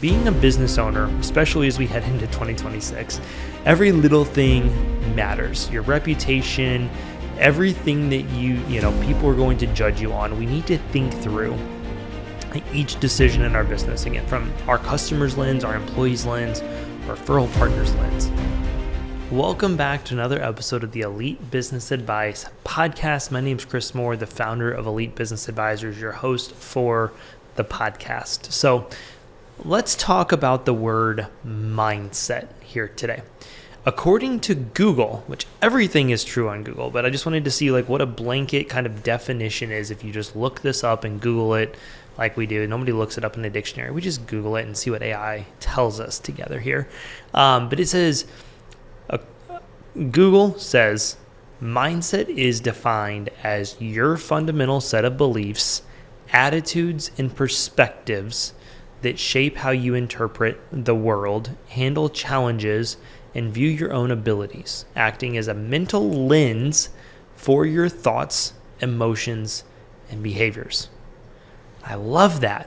being a business owner, especially as we head into 2026, every little thing matters. Your reputation, everything that people are going to judge you on, we need to think through each decision in our business, again, from our customers' lens, our employees' lens, our referral partners' lens. Welcome back to another episode of the Elite Business Advice podcast. My name is Chris Moore, the founder of Elite Business Advisors, your host for the podcast. So let's talk about the word mindset here today. According to Google, which everything is true on Google, but I just wanted to see what a blanket kind of definition is if you just look this up and Google it like we do. Nobody looks it up in a dictionary. We just Google it and see what AI tells us together here. But it says, Google says, mindset is defined as your fundamental set of beliefs, attitudes, and perspectives that shape how you interpret the world, handle challenges, and view your own abilities, acting as a mental lens for your thoughts, emotions, and behaviors. I love that.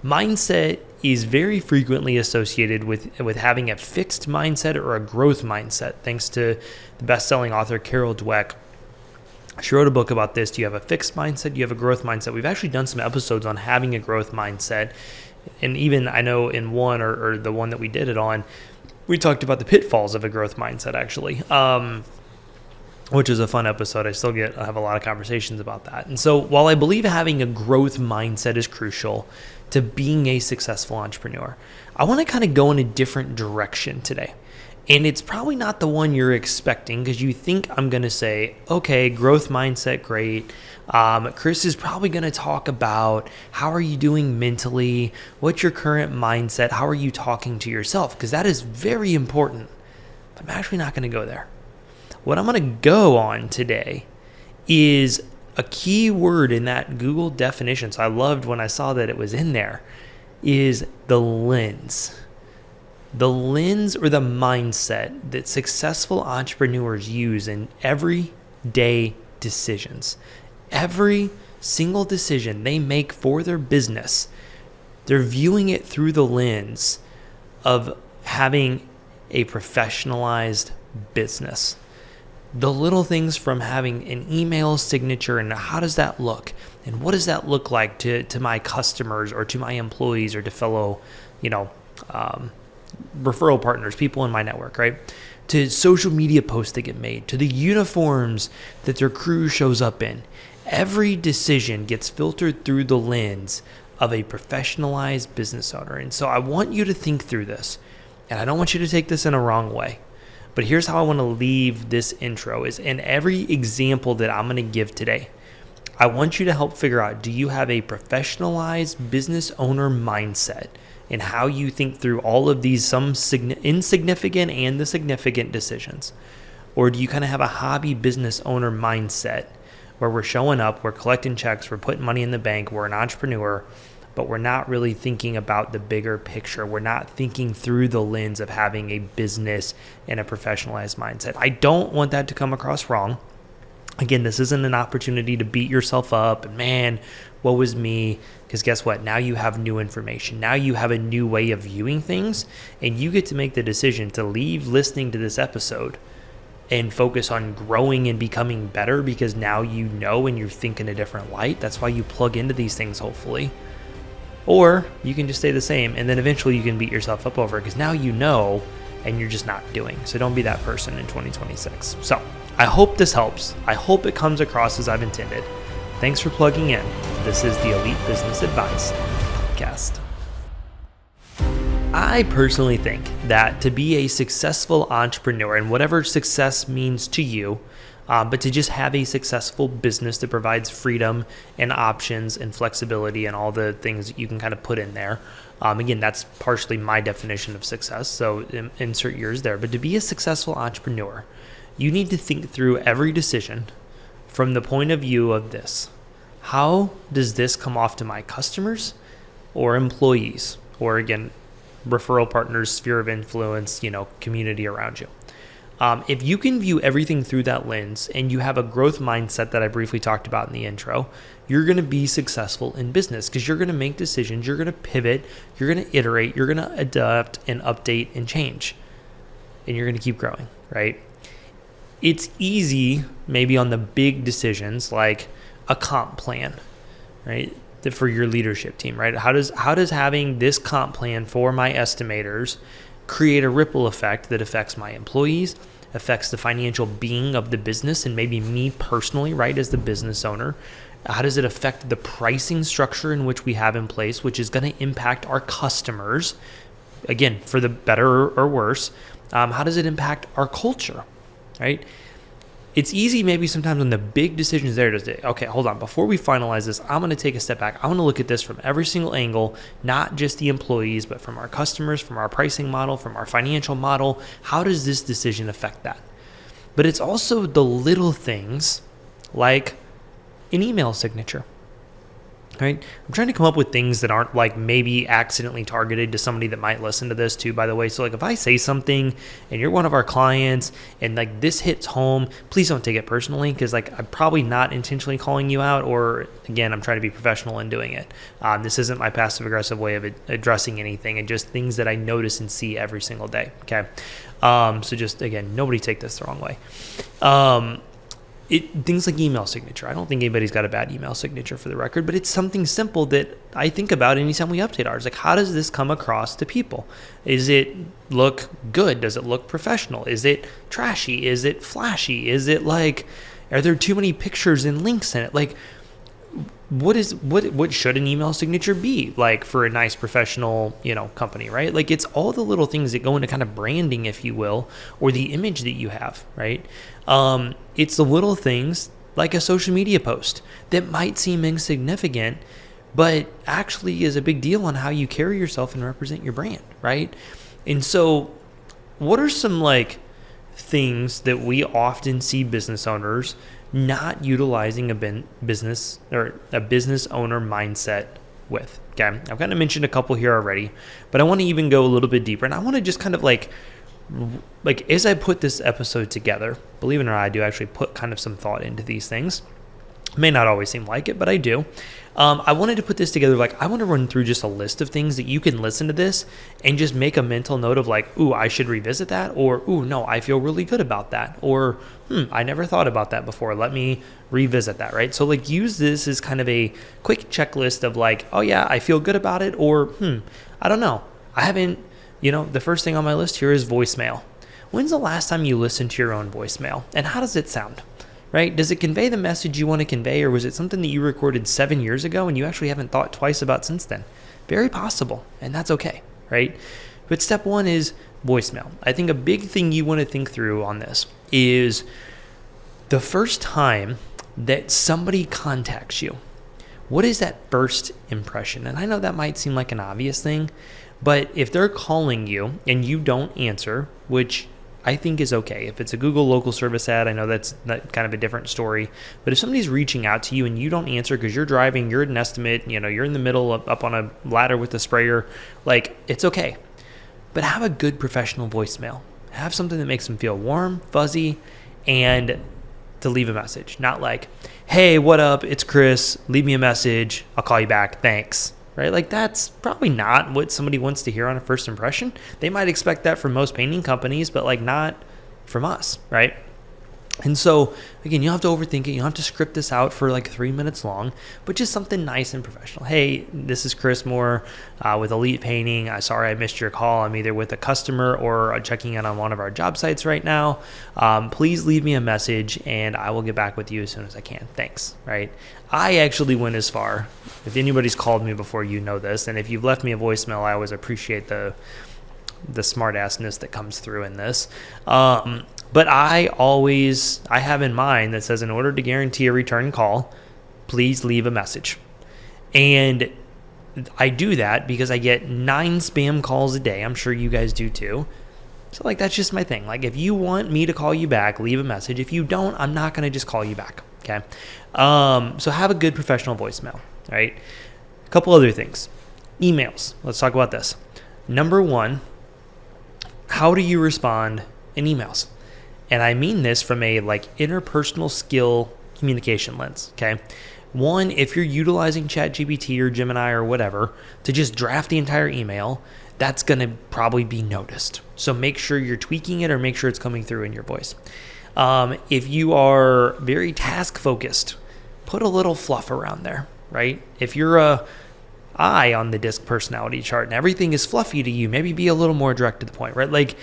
Mindset is very frequently associated with having a fixed mindset or a growth mindset. Thanks to the best-selling author Carol Dweck. She wrote a book about this. Do you have a fixed mindset? Do you have a growth mindset? We've actually done some episodes on having a growth mindset. And even I know in one or the one that we did it on, we talked about the pitfalls of a growth mindset, actually, which is a fun episode. I have a lot of conversations about that. And so while I believe having a growth mindset is crucial to being a successful entrepreneur, I want to kind of go in a different direction today. And it's probably not the one you're expecting, because you think I'm going to say, okay, growth mindset, great. Chris is probably going to talk about how are you doing mentally? What's your current mindset? How are you talking to yourself? Because that is very important. But I'm actually not going to go there. What I'm going to go on today is a key word in that Google definition. So I loved when I saw that it was in there, is the lens. The lens or the mindset that successful entrepreneurs use in everyday decisions. Every single decision they make for their business, they're viewing it through the lens of having a professionalized business. The little things from having an email signature and how does that look? And what does that look like to my customers or to my employees or to fellow, referral partners, people in my network, right? To social media posts that get made, to the uniforms that their crew shows up in. Every decision gets filtered through the lens of a professionalized business owner. And so I want you to think through this, and I don't want you to take this in a wrong way. But here's how I want to leave this intro is in every example that I'm going to give today, I want you to help figure out, do you have a professionalized business owner mindset in how you think through all of these, some insignificant and the significant decisions? Or do you kind of have a hobby business owner mindset where we're showing up, we're collecting checks, we're putting money in the bank, we're an entrepreneur, but we're not really thinking about the bigger picture. We're not thinking through the lens of having a business and a professionalized mindset. I don't want that to come across wrong. Again, this isn't an opportunity to beat yourself up and man, woe was me, because guess what? Now you have new information. Now you have a new way of viewing things, and you get to make the decision to leave listening to this episode and focus on growing and becoming better because now you know and you think in a different light. That's why you plug into these things, hopefully. Or you can just stay the same, and then eventually you can beat yourself up over it because now you know and you're just not doing. So don't be that person in 2026. So I hope this helps. I hope it comes across as I've intended. Thanks for plugging in. This is the Elite Business Advice podcast. I personally think that to be a successful entrepreneur, and whatever success means to you, but to just have a successful business that provides freedom and options and flexibility and all the things that you can kind of put in there. Again, that's partially my definition of success, so insert yours there. But to be a successful entrepreneur, you need to think through every decision from the point of view of this. How does this come off to my customers or employees? Or again, referral partners, sphere of influence, community around you. If you can view everything through that lens and you have a growth mindset that I briefly talked about in the intro, you're going to be successful in business because you're going to make decisions, you're going to pivot, you're going to iterate, you're going to adapt and update and change, and you're going to keep growing, right? It's easy maybe on the big decisions like a comp plan, right? For your leadership team, right? How does having this comp plan for my estimators create a ripple effect that affects my employees, affects the financial being of the business, and maybe me personally, right, as the business owner? How does it affect the pricing structure in which we have in place, which is going to impact our customers, again, for the better or worse? How does it impact our culture, right? It's easy maybe sometimes when the big decisions there to say, okay, hold on, before we finalize this, I'm going to take a step back. I want to look at this from every single angle, not just the employees, but from our customers, from our pricing model, from our financial model. How does this decision affect that? But it's also the little things like an email signature, right? I'm trying to come up with things that aren't like maybe accidentally targeted to somebody that might listen to this too, by the way. So like if I say something and you're one of our clients and like this hits home, please don't take it personally, because like I'm probably not intentionally calling you out, or again, I'm trying to be professional in doing it. This isn't my passive aggressive way of addressing anything, and just things that I notice and see every single day. Okay. So just again, nobody take this the wrong way. Things like email signature. I don't think anybody's got a bad email signature, for the record, but it's something simple that I think about anytime we update ours. Like, how does this come across to people? Is it look good? Does it look professional? Is it trashy? Is it flashy? Is it like, are there too many pictures and links in it? Like, what should an email signature be like for a nice professional, company, right? Like, it's all the little things that go into kind of branding, if you will, or the image that you have, right? It's the little things like a social media post that might seem insignificant, but actually is a big deal on how you carry yourself and represent your brand, right? And so what are some like things that we often see business owners not utilizing a business owner mindset with? Okay, I've kind of mentioned a couple here already, but I want to even go a little bit deeper, and I want to just kind of like as I put this episode together, believe it or not, I do actually put kind of some thought into these things. May not always seem like it, but I do. I wanted to put this together. Like, I want to run through just a list of things that you can listen to this and just make a mental note of like, ooh, I should revisit that, or ooh, no, I feel really good about that, or I never thought about that before. Let me revisit that, right? So like, use this as kind of a quick checklist of like, oh yeah, I feel good about it, or I don't know, I haven't. The first thing on my list here is voicemail. When's the last time you listened to your own voicemail? And how does it sound? Right? Does it convey the message you want to convey, or was it something that you recorded 7 years ago and you actually haven't thought twice about since then? Very possible, and that's okay, right? But step one is voicemail. I think a big thing you want to think through on this is the first time that somebody contacts you. What is that first impression? And I know that might seem like an obvious thing, but if they're calling you and you don't answer, which I think is okay. If it's a Google local service ad, I know that's kind of a different story. But if somebody's reaching out to you and you don't answer because you're driving, you're at an estimate, you're in the middle up on a ladder with a sprayer, like, it's okay. But have a good professional voicemail. Have something that makes them feel warm, fuzzy, and to leave a message. Not like, hey, what up? It's Chris. Leave me a message. I'll call you back. Thanks. Right? Like, that's probably not what somebody wants to hear on a first impression. They might expect that from most painting companies, but like not from us, right? And so, again, you don't have to overthink it. You don't have to script this out for like 3 minutes long, but just something nice and professional. Hey, this is Chris Moore with Elite Painting. Sorry I missed your call. I'm either with a customer or checking in on one of our job sites right now. Please leave me a message and I will get back with you as soon as I can. Thanks, right? I actually went as far. If anybody's called me before, you know this. And if you've left me a voicemail, I always appreciate the smart-assness that comes through in this. But I have in mind that says, in order to guarantee a return call, please leave a message. And I do that because I get 9 spam calls a day. I'm sure you guys do too. So like, that's just my thing. Like, if you want me to call you back, leave a message. If you don't, I'm not going to just call you back. Okay. So have a good professional voicemail, right? A couple other things. Emails. Let's talk about this. Number one, how do you respond in emails? And I mean this from a like interpersonal skill communication lens, okay? One, if you're utilizing ChatGPT or Gemini or whatever to just draft the entire email, that's going to probably be noticed. So make sure you're tweaking it or make sure it's coming through in your voice. If you are very task focused, put a little fluff around there, right? If you're a I on the DISC personality chart and everything is fluffy to you, maybe be a little more direct to the point, right? Like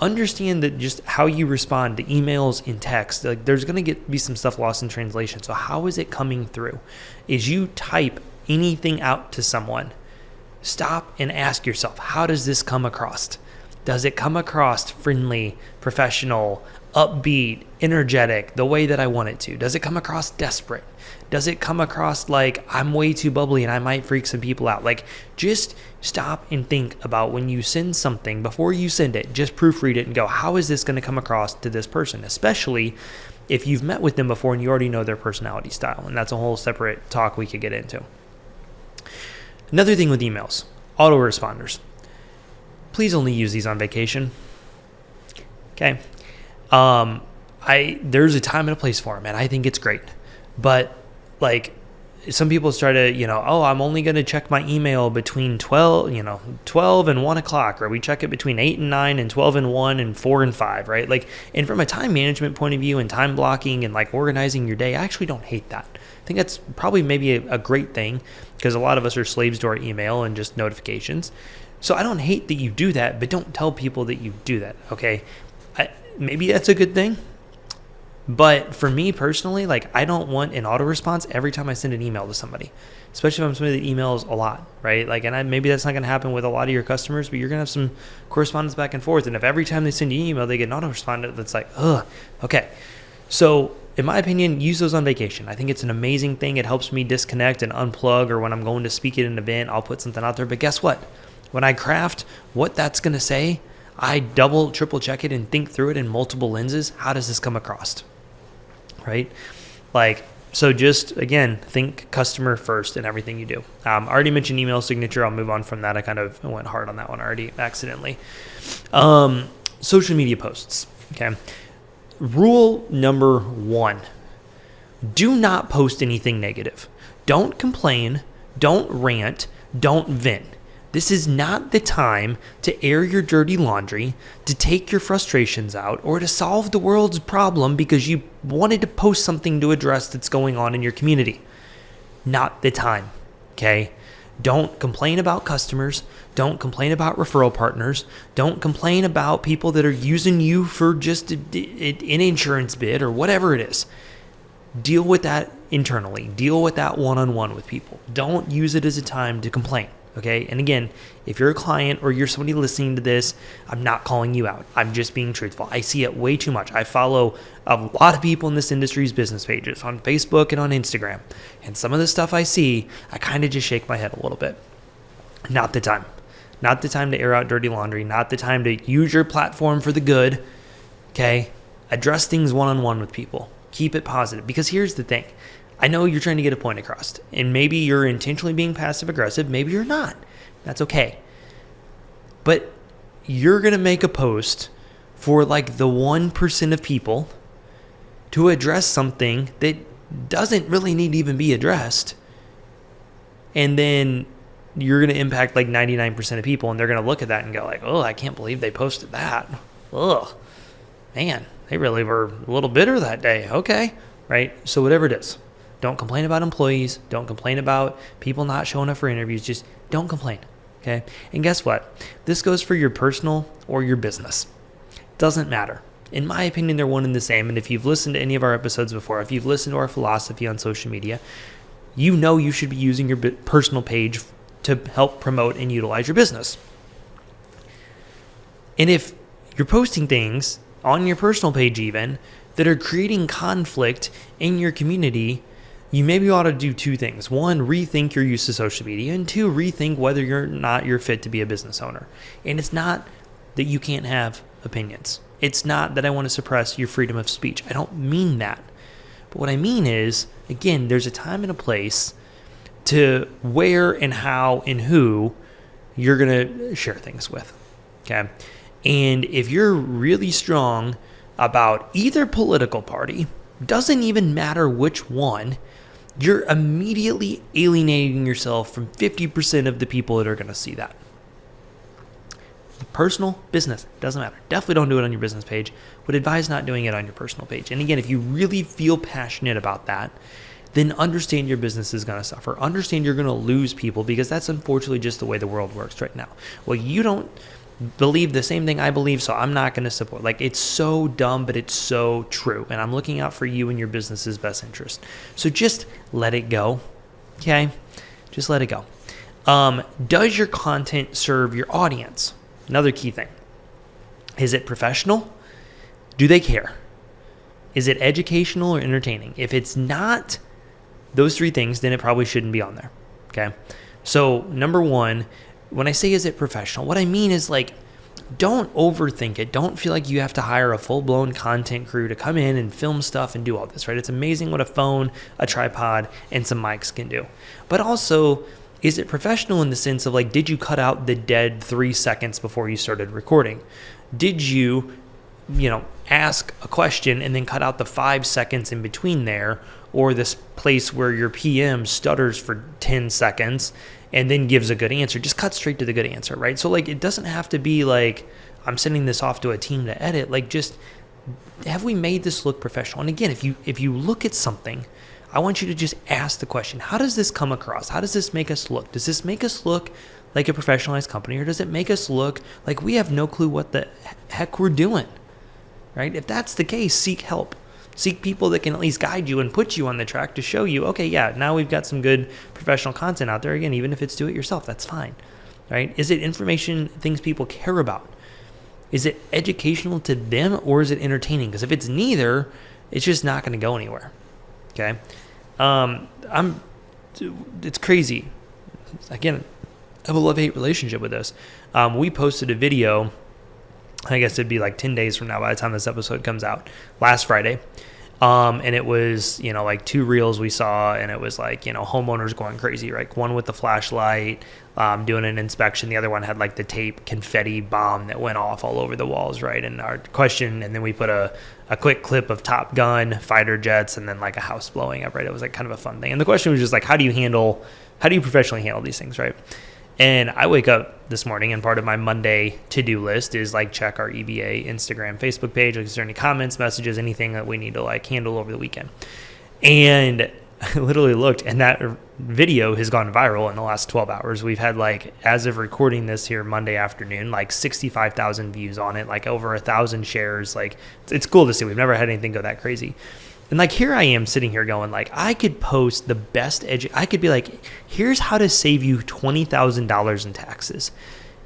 understand that just how you respond to emails in text, like there's going to be some stuff lost in translation. So how is it coming through? Is you type anything out to someone, stop and ask yourself, how does this come across? Does it come across friendly, professional, upbeat, energetic, the way that I want it to? Does it come across desperate? Does it come across like I'm way too bubbly and I might freak some people out? Like just stop and think about when you send something, before you send it, just proofread it and go, how is this going to come across to this person? Especially if you've met with them before and you already know their personality style. And that's a whole separate talk we could get into. Another thing with emails, autoresponders. Please only use these on vacation. Okay. There's a time and a place for them, and I think it's great. But like some people try to, I'm only going to check my email between 12 and 1 o'clock, or we check it between 8 and 9 and 12 and 1 and 4 and 5, right? Like, and from a time management point of view and time blocking and like organizing your day, I actually don't hate that. I think that's probably maybe a great thing because a lot of us are slaves to our email and just notifications. So I don't hate that you do that, but don't tell people that you do that, okay? Maybe that's a good thing. But for me personally, like I don't want an auto response every time I send an email to somebody, especially if I'm somebody that emails a lot, right? Like, and maybe that's not going to happen with a lot of your customers, but you're going to have some correspondence back and forth. And if every time they send you an email, they get an auto respondent, that's like, okay. So in my opinion, use those on vacation. I think it's an amazing thing. It helps me disconnect and unplug, or when I'm going to speak at an event, I'll put something out there. But guess what? When I craft what that's going to say, I double, triple check it and think through it in multiple lenses. How does this come across? Right? Like, so just, again, think customer first in everything you do. I already mentioned email signature. I'll move on from that. I kind of went hard on that one already accidentally. Social media posts. Okay. Rule number 1, do not post anything negative. Don't complain. Don't rant. Don't vent. This is not the time to air your dirty laundry, to take your frustrations out, or to solve the world's problem because you wanted to post something to address that's going on in your community. Not the time, okay? Don't complain about customers. Don't complain about referral partners. Don't complain about people that are using you for just an insurance bid or whatever it is. Deal with that internally. Deal with that one-on-one with people. Don't use it as a time to complain. Okay. And again, if you're a client or you're somebody listening to this, I'm not calling you out. I'm just being truthful. I see it way too much. I follow a lot of people in this industry's business pages on Facebook and on Instagram. And some of the stuff I see, I kind of just shake my head a little bit. Not the time. Not the time to air out dirty laundry. Not the time to use your platform for the good. Okay. Address things one-on-one with people. Keep it positive. Because here's the thing. I know you're trying to get a point across, and maybe you're intentionally being passive aggressive. Maybe you're not. That's okay. But you're going to make a post for like the 1% of people to address something that doesn't really need to even be addressed. And then you're going to impact like 99% of people, and they're going to look at that and go like, oh, I can't believe they posted that. Ugh, man, they really were a little bitter that day. Okay, right? So whatever it is. Don't complain about employees. Don't complain about people not showing up for interviews. Just don't complain, okay? And guess what? This goes for your personal or your business. Doesn't matter. In my opinion, they're one and the same. And if you've listened to any of our episodes before, if you've listened to our philosophy on social media, you know you should be using your personal page to help promote and utilize your business. And if you're posting things on your personal page even that are creating conflict in your community, you maybe ought to do 2 things. 1, rethink your use of social media, and 2, rethink whether you're fit to be a business owner. And it's not that you can't have opinions. It's not that I want to suppress your freedom of speech. I don't mean that. But what I mean is, again, there's a time and a place to where and how and who you're going to share things with. Okay? And if you're really strong about either political party, doesn't even matter which one, you're immediately alienating yourself from 50% of the people that are going to see that. Personal, business, doesn't matter. Definitely don't do it on your business page. Would advise not doing it on your personal page. And again, if you really feel passionate about that, then understand your business is going to suffer. Understand you're going to lose people, because that's unfortunately just the way the world works right now. Well, you don't believe the same thing I believe, so I'm not going to support. Like, it's so dumb, but it's so true. And I'm looking out for you and your business's best interest. So just let it go. Okay? Just let it go. Does your content serve your audience? Another key thing. Is it professional? Do they care? Is it educational or entertaining? If it's not those three things, then it probably shouldn't be on there. Okay? So number one, when I say is it professional, what I mean is, like, don't overthink it. Don't feel like you have to hire a full-blown content crew to come in and film stuff and do all this, right? It's amazing what a phone, a tripod, and some mics can do. But also, is it professional in the sense of, like, did you cut out the dead 3 seconds before you started recording? Did you ask a question and then cut out the 5 seconds in between there, or this place where your PM stutters for 10 seconds and then gives a good answer? Just cut straight to the good answer, right? So, like, it doesn't have to be like, I'm sending this off to a team to edit. Like, just, have we made this look professional? And again, if you look at something, I want you to just ask the question, how does this come across? How does this make us look? Does this make us look like a professionalized company, or does it make us look like we have no clue what the heck we're doing, right? If that's the case, seek help. Seek people that can at least guide you and put you on the track to show you, okay, yeah, now we've got some good professional content out there. Again, even if it's do it yourself, that's fine, right? Is it information, things people care about? Is it educational to them, or is it entertaining? Because if it's neither, it's just not going to go anywhere. Okay. It's crazy. Again, I have a love-hate relationship with this. We posted a video, I guess it'd be like 10 days from now by the time this episode comes out, last Friday. And it was, like 2 reels we saw, and it was like, homeowners going crazy, right? One with the flashlight, doing an inspection. The other one had like the tape confetti bomb that went off all over the walls, right? And our question, and then we put a quick clip of Top Gun, fighter jets, and then like a house blowing up, right? It was like kind of a fun thing. And the question was just like, how do you professionally handle these things, right? And I wake up this morning, and part of my Monday to-do list is like check our EBA Instagram, Facebook page. Like, is there any comments, messages, anything that we need to like handle over the weekend? And I literally looked, and that video has gone viral in the last 12 hours. We've had, like, as of recording this here Monday afternoon, like 65,000 views on it, like over 1,000 shares. Like, it's cool to see. We've never had anything go that crazy. And like, here I am sitting here going, like, I could post the best I could be like, here's how to save you $20,000 in taxes.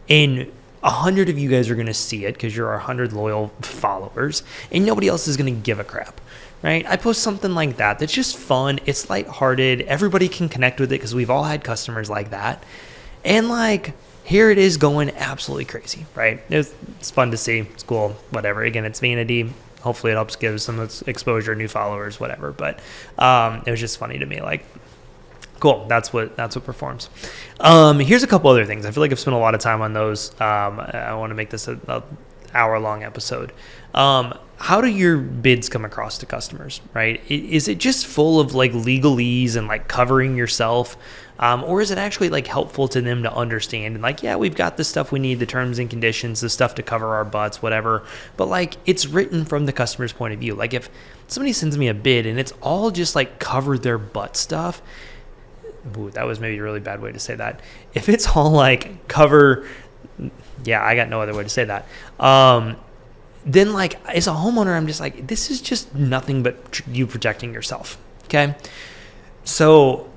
And 100 of you guys are going to see it because you're our 100 loyal followers, and nobody else is going to give a crap, right? I post something like that that's just fun. It's lighthearted. Everybody can connect with it because we've all had customers like that. And like, here it is going absolutely crazy, right? It's fun to see. It's cool, whatever. Again, it's vanity. Hopefully it helps give some exposure, new followers, whatever. But it was just funny to me. Like, cool. That's what performs. Here's a couple other things. I feel like I've spent a lot of time on those. I want to make this a hour-long episode. How do your bids come across to customers, right? Is it just full of like legalese and like covering yourself? Or is it actually like helpful to them to understand and like, yeah, we've got the stuff we need, the terms and conditions, the stuff to cover our butts, whatever. But like, it's written from the customer's point of view. Like, if somebody sends me a bid and it's all just like cover their butt stuff, ooh, that was maybe a really bad way to say that. If it's all like cover, yeah, I got no other way to say that. Then like, as a homeowner, I'm just like, this is just nothing but you protecting yourself. Okay. So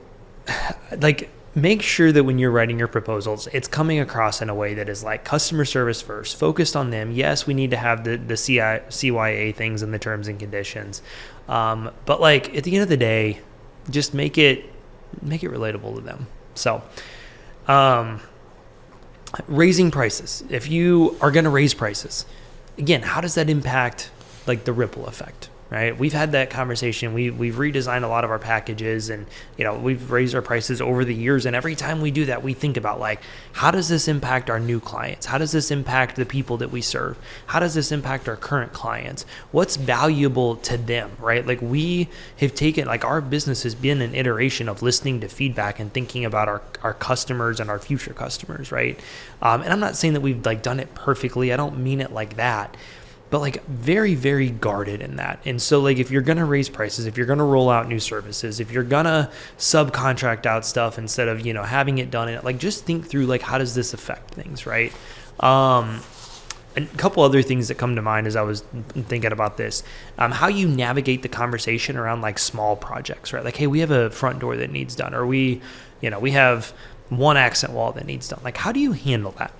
like, make sure that when you're writing your proposals, it's coming across in a way that is like customer service first, focused on them. Yes, we need to have the CYA things and the terms and conditions. But like, at the end of the day, just make it relatable to them. So, raising prices. If you are going to raise prices, again, how does that impact like the ripple effect, right? We've had that conversation. We've redesigned a lot of our packages, and we've raised our prices over the years. And every time we do that, we think about like, how does this impact our new clients? How does this impact the people that we serve? How does this impact our current clients? What's valuable to them, right? Like we have taken, like our business has been an iteration of listening to feedback and thinking about our customers and our future customers, right? And I'm not saying that we've like done it perfectly. I don't mean it like that. But like very, very guarded in that. And so like if you're going to raise prices, if you're going to roll out new services, if you're going to subcontract out stuff instead of, having it done, like just think through like, how does this affect things, right? A couple other things that come to mind as I was thinking about this, how you navigate the conversation around like small projects, right? Like, hey, we have a front door that needs done, or we have one accent wall that needs done. Like, how do you handle that?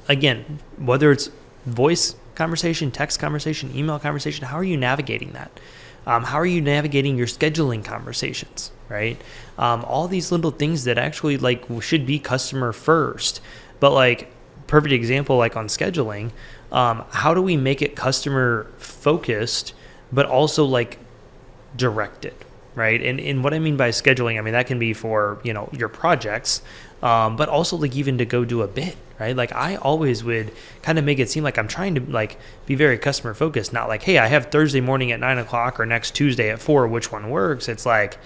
Again, whether it's voice conversation, text conversation, email conversation, how are you navigating that? How are you navigating your scheduling conversations, right? All these little things that actually like should be customer first, but like perfect example, like on scheduling, how do we make it customer focused, but also like directed, right? And what I mean by scheduling, I mean, that can be for, your projects, but also like even to go do a bid, right? Like I always would kind of make it seem like I'm trying to like be very customer focused, not like, hey, I have Thursday morning at 9:00 or next Tuesday at 4, which one works? It's like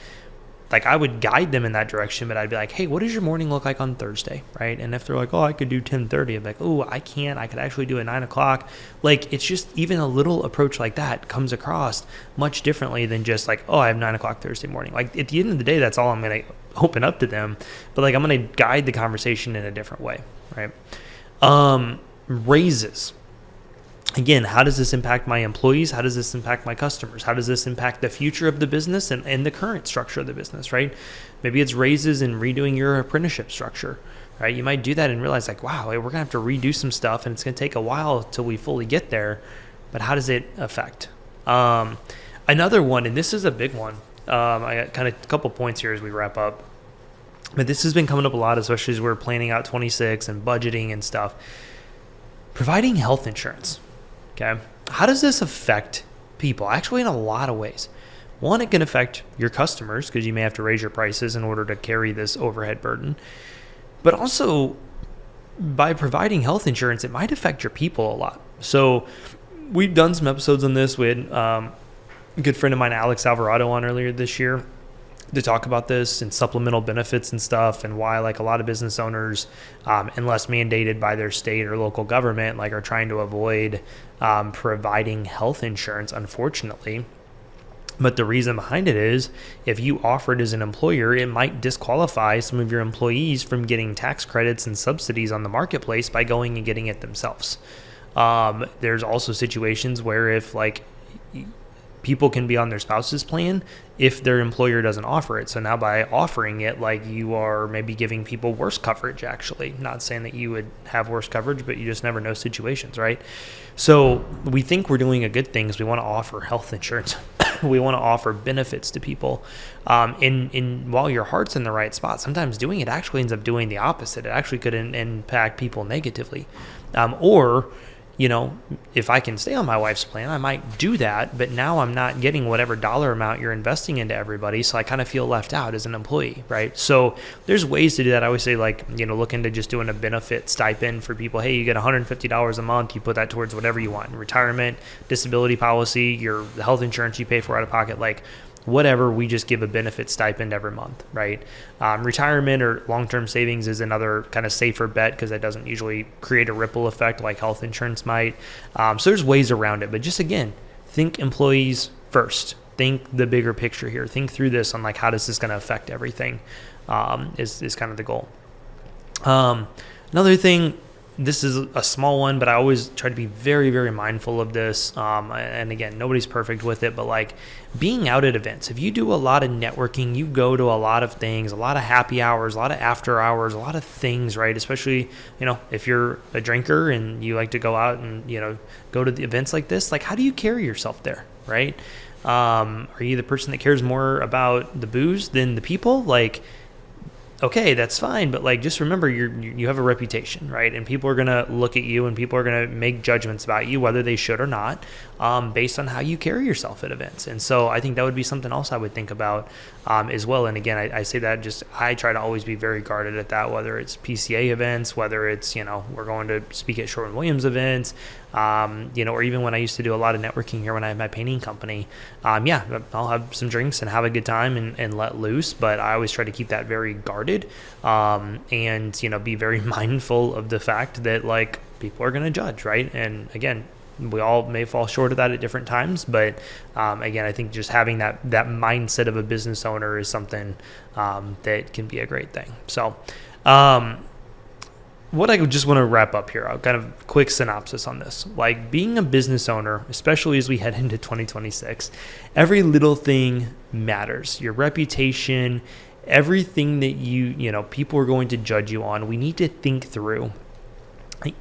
I would guide them in that direction, but I'd be like, hey, what does your morning look like on Thursday, right? And if they're like, oh, I could do 10:30, I'm like, oh, I can't. I could actually do it 9:00. Like it's just even a little approach like that comes across much differently than just like, oh, I have 9:00 Thursday morning. Like at the end of the day, that's all I'm going to open up to them, but like I'm going to guide the conversation in a different way, right? Raises. Again, how does this impact my employees? How does this impact my customers? How does this impact the future of the business and the current structure of the business, right? Maybe it's raises and redoing your apprenticeship structure, right? You might do that and realize like, wow, we're going to have to redo some stuff and it's going to take a while till we fully get there, but how does it affect? Another one, and this is a big one, I got kind of a couple points here as we wrap up, but this has been coming up a lot, especially as we're planning out 26 and budgeting and stuff. Providing health insurance. Okay. How does this affect people? Actually, in a lot of ways. One, it can affect your customers because you may have to raise your prices in order to carry this overhead burden. But also, by providing health insurance, it might affect your people a lot. So we've done some episodes on this. We had a good friend of mine, Alex Alvarado, on earlier this year to talk about this and supplemental benefits and stuff, and why like a lot of business owners, unless mandated by their state or local government, like are trying to avoid providing health insurance, unfortunately. But the reason behind it is if you offer it as an employer, it might disqualify some of your employees from getting tax credits and subsidies on the marketplace by going and getting it themselves. There's also situations where if like people can be on their spouse's plan if their employer doesn't offer it. So now by offering it, like you are maybe giving people worse coverage, actually. Not saying that you would have worse coverage, but you just never know situations, right? So we think we're doing a good thing because we want to offer health insurance. We want to offer benefits to people. And while your heart's in the right spot, sometimes doing it actually ends up doing the opposite. It actually could impact people negatively. Or if I can stay on my wife's plan, I might do that, but now I'm not getting whatever dollar amount you're investing into everybody, so I kind of feel left out as an employee, right? So there's ways to do that. I always say look into just doing a benefit stipend for people. Hey, you get $150 a month, you put that towards whatever you want, retirement, disability policy, your health insurance you pay for out of pocket, like whatever, we just give a benefit stipend every month, right? Retirement or long-term savings is another kind of safer bet because that doesn't usually create a ripple effect like health insurance might. So there's ways around it, but just again, think employees first. Think the bigger picture here. Think through this on like how is this going to affect everything is kind of the goal. Another thing, this is a small one, but I always try to be very, very mindful of this. And again, nobody's perfect with it, but like being out at events, if you do a lot of networking, you go to a lot of things, a lot of happy hours, a lot of after hours, a lot of things, right? Especially, if you're a drinker and you like to go out and, go to the events like this, like how do you carry yourself there, right? Are you the person that cares more about the booze than the people? Like, okay, that's fine, but like just remember you have a reputation, right? And people are gonna look at you, and people are gonna make judgments about you, whether they should or not, based on how you carry yourself at events. And so I think that would be something else I would think about as well. And again, I say that just I try to always be very guarded at that, whether it's PCA events, whether it's we're going to speak at Sherwin-Williams events, or even when I used to do a lot of networking here when I had my painting company. I'll have some drinks and have a good time and let loose, but I always try to keep that very guarded, and be very mindful of the fact that like people are going to judge, right? And again, we all may fall short of that at different times, but again, I think just having that mindset of a business owner is something that can be a great thing. So what I just want to wrap up here, I'll kind of quick synopsis on this. Like being a business owner, especially as we head into 2026, every little thing matters. Your reputation, everything that people are going to judge you on, we need to think through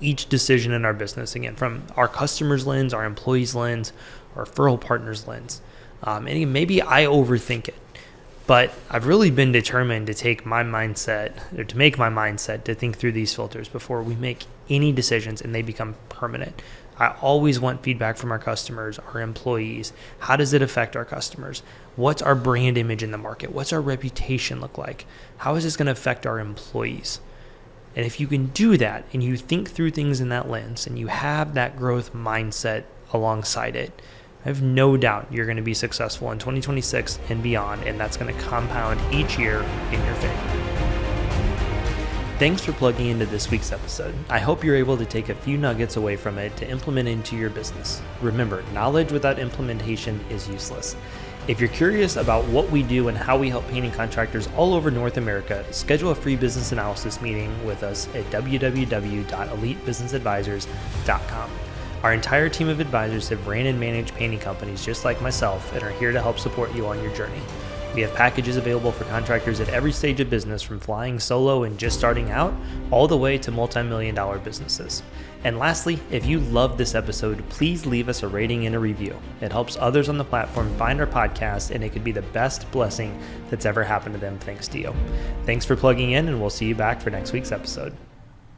each decision in our business, again, from our customers' lens, our employees' lens, our referral partners' lens. And maybe I overthink it, but I've really been determined to make my mindset to think through these filters before we make any decisions and they become permanent. I always want feedback from our customers, our employees. How does it affect our customers? What's our brand image in the market? What's our reputation look like? How is this going to affect our employees? And if you can do that and you think through things in that lens and you have that growth mindset alongside it, I have no doubt you're going to be successful in 2026 and beyond, and that's going to compound each year in your favor. Thanks for plugging into this week's episode. I hope you're able to take a few nuggets away from it to implement into your business. Remember, knowledge without implementation is useless. If you're curious about what we do and how we help painting contractors all over North America, schedule a free business analysis meeting with us at www.elitebusinessadvisors.com. Our entire team of advisors have ran and managed painting companies just like myself and are here to help support you on your journey. We have packages available for contractors at every stage of business, from flying solo and just starting out, all the way to multi-million-dollar businesses. And lastly, if you loved this episode, please leave us a rating and a review. It helps others on the platform find our podcast, and it could be the best blessing that's ever happened to them thanks to you. Thanks for plugging in, and we'll see you back for next week's episode.